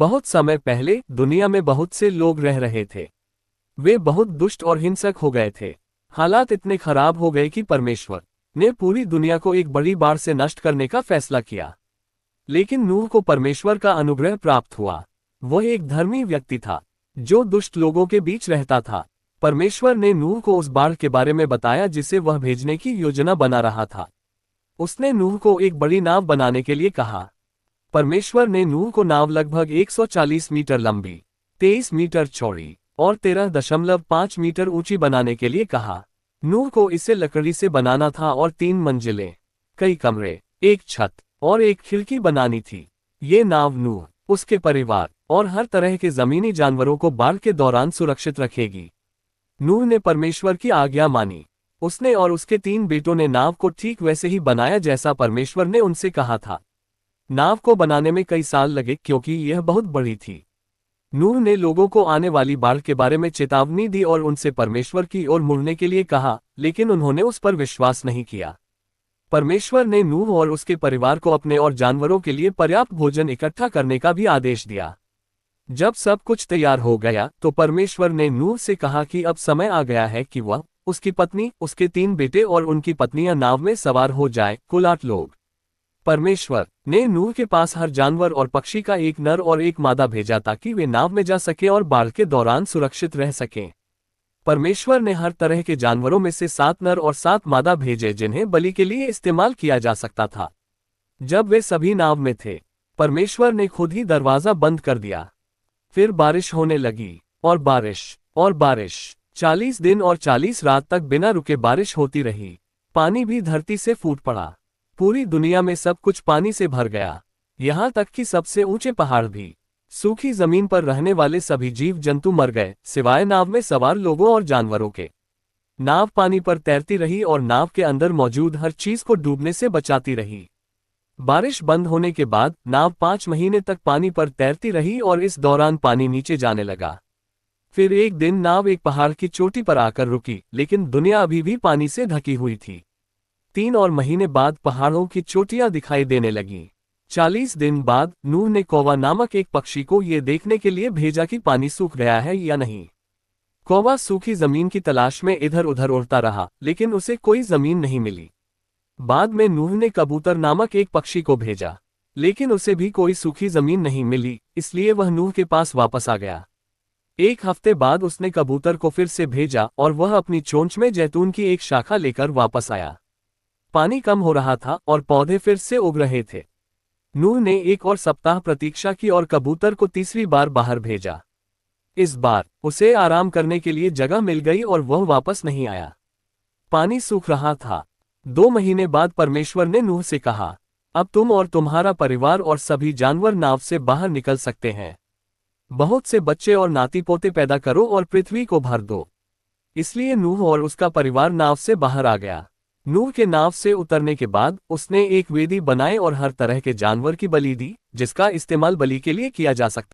बहुत समय पहले दुनिया में बहुत से लोग रह रहे थे। वे बहुत दुष्ट और हिंसक हो गए थे। हालात इतने खराब हो गए कि परमेश्वर ने पूरी दुनिया को एक बड़ी बाढ़ से नष्ट करने का फैसला किया। लेकिन नूह को परमेश्वर का अनुग्रह प्राप्त हुआ। वह एक धर्मी व्यक्ति था जो दुष्ट लोगों के बीच रहता था। परमेश्वर ने नूह को उस बाढ़ के बारे में बताया जिसे वह भेजने की योजना बना रहा था। उसने नूह को एक बड़ी नाव बनाने के लिए कहा। परमेश्वर ने नूह को नाव लगभग 140 मीटर लंबी, 23 मीटर चौड़ी और 13.5 मीटर ऊंची बनाने के लिए कहा। नूह को इसे लकड़ी से बनाना था और 3 मंजिलें, कई कमरे, एक छत और एक खिड़की बनानी थी। ये नाव नूह, उसके परिवार और हर तरह के जमीनी जानवरों को बाढ़ के दौरान सुरक्षित रखेगी। नूह ने परमेश्वर की आज्ञा मानी। उसने और उसके 3 बेटों ने नाव को ठीक वैसे ही बनाया जैसा परमेश्वर ने उनसे कहा था। नाव को बनाने में कई साल लगे क्योंकि यह बहुत बड़ी थी। नूह ने लोगों को आने वाली बाढ़ के बारे में चेतावनी दी और उनसे परमेश्वर की ओर मुड़ने के लिए कहा, लेकिन उन्होंने उस पर विश्वास नहीं किया। परमेश्वर ने नूह और उसके परिवार को अपने और जानवरों के लिए पर्याप्त भोजन इकट्ठा करने का भी आदेश दिया। जब सब कुछ तैयार हो गया तो परमेश्वर ने नूह से कहा कि अब समय आ गया है कि वह, उसकी पत्नी, उसके 3 बेटे और उनकी पत्नियां नाव में सवार हो जाए, कुल 8 लोग। परमेश्वर ने नूह के पास हर जानवर और पक्षी का एक नर और एक मादा भेजा ताकि वे नाव में जा सके और बाढ़ के दौरान सुरक्षित रह सकें। परमेश्वर ने हर तरह के जानवरों में से 7 नर और 7 मादा भेजे जिन्हें बलि के लिए इस्तेमाल किया जा सकता था। जब वे सभी नाव में थे, परमेश्वर ने खुद ही दरवाजा बंद कर दिया। फिर बारिश होने लगी और बारिश 40 दिन और 40 रात तक बिना रुके बारिश होती रही। पानी भी धरती से फूट पड़ा। पूरी दुनिया में सब कुछ पानी से भर गया, यहाँ तक कि सबसे ऊंचे पहाड़ भी। सूखी जमीन पर रहने वाले सभी जीव जंतु मर गए, सिवाय नाव में सवार लोगों और जानवरों के। नाव पानी पर तैरती रही और नाव के अंदर मौजूद हर चीज को डूबने से बचाती रही। बारिश बंद होने के बाद नाव 5 महीने तक पानी पर तैरती रही और इस दौरान पानी नीचे जाने लगा। फिर एक दिन नाव एक पहाड़ की चोटी पर आकर रुकी, लेकिन दुनिया अभी भी पानी से ढकी हुई थी। 3 और महीने बाद पहाड़ों की चोटियां दिखाई देने लगीं। 40 दिन बाद नूह ने कौवा नामक एक पक्षी को ये देखने के लिए भेजा कि पानी सूख गया है या नहीं। कौवा सूखी जमीन की तलाश में इधर उधर उड़ता रहा, लेकिन उसे कोई जमीन नहीं मिली। बाद में नूह ने कबूतर नामक एक पक्षी को भेजा, लेकिन उसे भी कोई सूखी जमीन नहीं मिली, इसलिए वह नूह के पास वापस आ गया। 1 हफ्ते बाद उसने कबूतर को फिर से भेजा और वह अपनी चोंच में जैतून की एक शाखा लेकर वापस आया। पानी कम हो रहा था और पौधे फिर से उग रहे थे। नूह ने 1 और सप्ताह प्रतीक्षा की और कबूतर को तीसरी बार बाहर भेजा। इस बार उसे आराम करने के लिए जगह मिल गई और वह वापस नहीं आया। पानी सूख रहा था। 2 महीने बाद परमेश्वर ने नूह से कहा, अब तुम और तुम्हारा परिवार और सभी जानवर नाव से बाहर निकल सकते हैं। बहुत से बच्चे और नाती पोते पैदा करो और पृथ्वी को भर दो। इसलिए नूह और उसका परिवार नाव से बाहर आ गया। नूह के नाव से उतरने के बाद उसने एक वेदी बनाई और हर तरह के जानवर की बलि दी, जिसका इस्तेमाल बलि के लिए किया जा सकता।